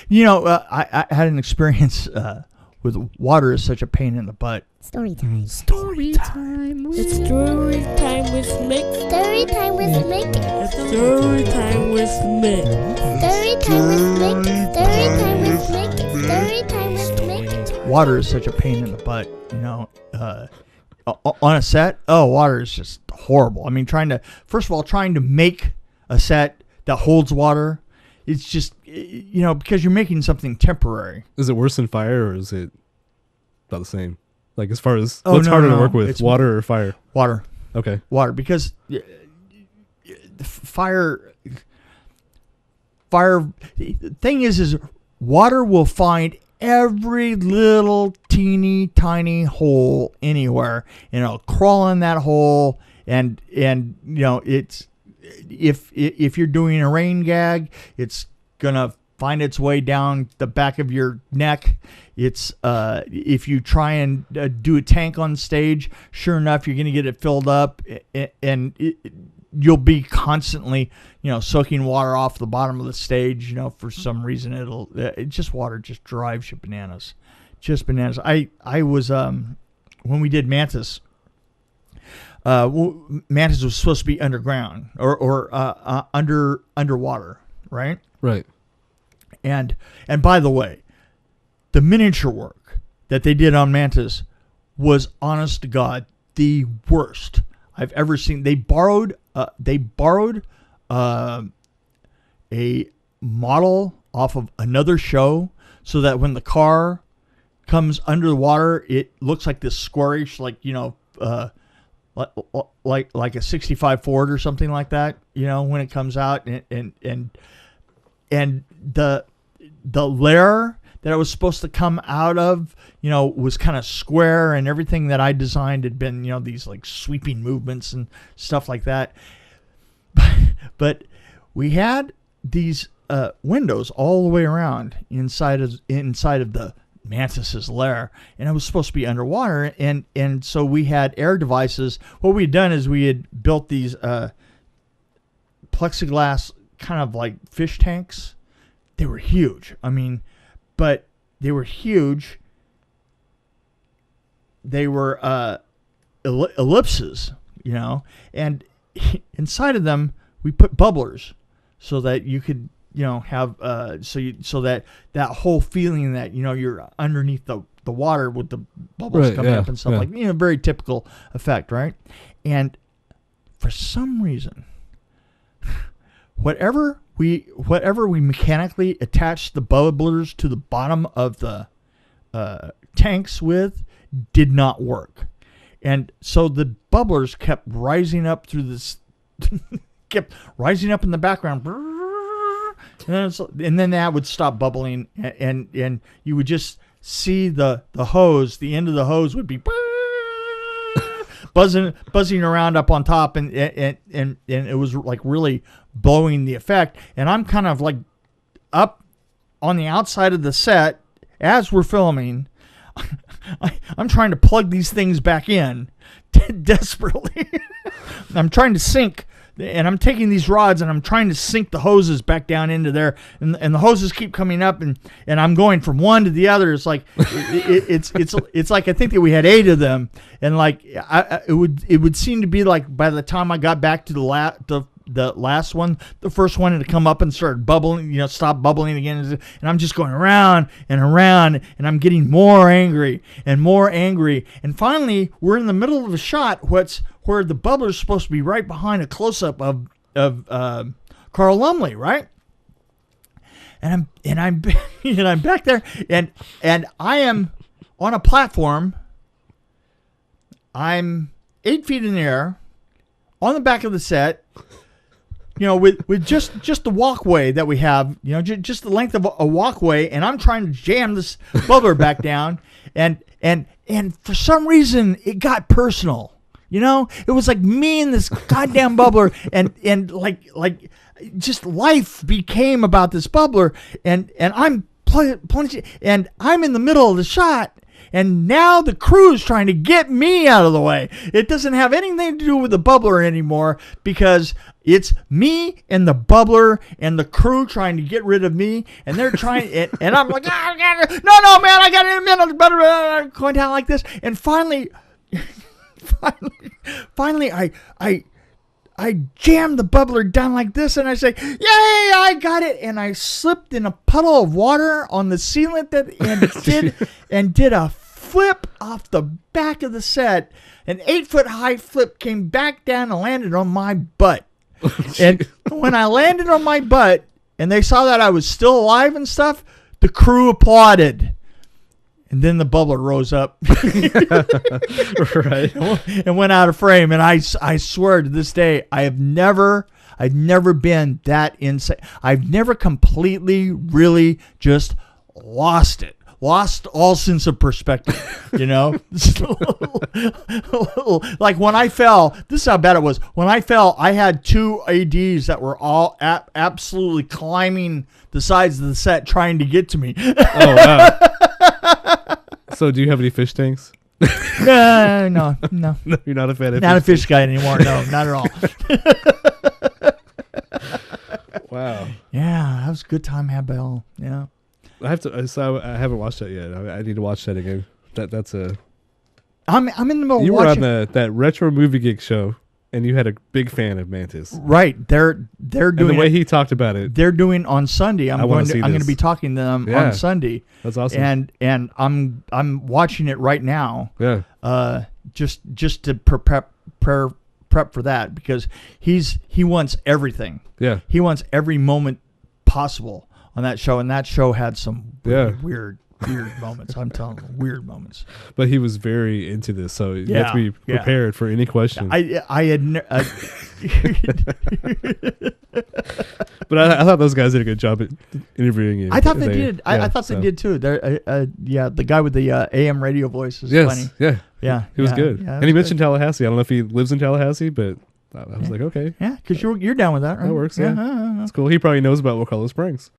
I had an experience with water is such a pain in the butt. Story time. Story time with It's story time with Miq. Story time with Miq. Story time with Miq. Story time with Miq. Story time with Miq. Story time with Miq. Water is such a pain in the butt, on a set. Water is just horrible. I mean, trying to make a set that holds water, it's just, because you're making something temporary. Is it worse than fire, or is it about the same? Like, as far as what's harder to work with, it's water or fire? Water. Okay. Water, because fire. The thing is water will find every little teeny tiny hole anywhere, and it'll crawl in that hole, and it's if you're doing a rain gag, it's gonna find its way down the back of your neck. It's if you try and do a tank on stage, sure enough, you're gonna get it filled up, and you'll be constantly, soaking water off the bottom of the stage. For some reason, water just drives you bananas, just bananas. I was when we did M.A.N.T.I.S. M.A.N.T.I.S was supposed to be underground or underwater, right? Right. And by the way, the miniature work that they did on M.A.N.T.I.S was, honest to God, the worst I've ever seen. They borrowed a model off of another show, so that when the car comes under the water, it looks like this squarish, like a 65 Ford or something like that, when it comes out, and the layer that it was supposed to come out of, was kind of square, and everything that I designed had been, these like sweeping movements and stuff like that. But we had these windows all the way around inside of the M.A.N.T.I.S's lair, and it was supposed to be underwater, and so we had air devices. What we had done is we had built these plexiglass kind of like fish tanks. They were huge. But they were huge. They were ellipses, and inside of them we put bubblers, so that you could have so that whole feeling that you're underneath the water with the bubbles coming up and stuff like very typical effect, right? And for some reason, whatever we mechanically attached the bubblers to the bottom of the tanks with did not work, and so the bubblers kept rising up through this, kept rising up in the background, and then that would stop bubbling, and you would just see the hose. The end of the hose would be buzzing around up on top, and it was like really blowing the effect. And I'm kind of like up on the outside of the set as we're filming. I'm trying to plug these things back in desperately. I'm trying to sink, and I'm taking these rods and I'm trying to sink the hoses back down into there, and the hoses keep coming up, and I'm going from one to the other. It's like it's like I think that we had 8 of them, and like it would seem to be like by the time I got back to the last one, the first one had to come up and start bubbling, stop bubbling again, and I'm just going around and around, and I'm getting more angry and more angry, and finally we're in the middle of a shot where the bubbler is supposed to be right behind a close-up of Carl Lumley, right? And I'm back there, and I am on a platform. I'm 8 feet in the air on the back of the set, with just the walkway that we have, just the length of a walkway, and I'm trying to jam this bubbler back down, and for some reason it got personal. It was like me and this goddamn bubbler, and like just life became about this bubbler, and I'm plunging, and I'm in the middle of the shot, and now the crew's trying to get me out of the way. It doesn't have anything to do with the bubbler anymore, because It's me and the bubbler and the crew trying to get rid of me, and they're trying, and I'm like, no, man, I got it in a minute, going down like this, and finally, I jammed the bubbler down like this, and I say, "Yay, I got it!" And I slipped in a puddle of water on the sealant and did a flip off the back of the set. An 8-foot high flip came back down and landed on my butt. And when I landed on my butt, and they saw that I was still alive and stuff, the crew applauded. And then the bubbler rose up Right. and went out of frame. And I swear to this day, I've never been that insane. I've never completely, really just lost it. Lost all sense of perspective, you know? Like when I fell, this is how bad it was. When I fell, I had 2 ADs that were all absolutely climbing the sides of the set trying to get to me. Oh, wow. So do you have any fish tanks? No. No, you're not a fan of Not a fish guy anymore. No, not at all. Wow. Yeah, that was a good time, Abel. Yeah. I have to. So I haven't watched that yet. I need to watch that again. That's a. I'm in the middle. You of watching. were on that retro movie geek show, and you had a big fan of M.A.N.T.I.S. Right. They're doing and the way he talked about it. They're doing on Sunday. I'm going to be talking to them Yeah. on Sunday. That's awesome. And I'm watching it right now. Yeah. Just to prep for that, because he wants everything. Yeah. He wants every moment possible on that show, and that show had some really weird moments. I'm telling you, weird moments. But he was very into this, so you have to be prepared for any question. I had. But I thought those guys did a good job at interviewing you. I thought they did. I thought they did too. The guy with the AM radio voice is funny. Yeah. He was good. Yeah, and he mentioned Tallahassee. I don't know if he lives in Tallahassee, but I was like, okay. Yeah, because you're down with that, right? That works, yeah. That's cool. He probably knows about Wakulla Springs.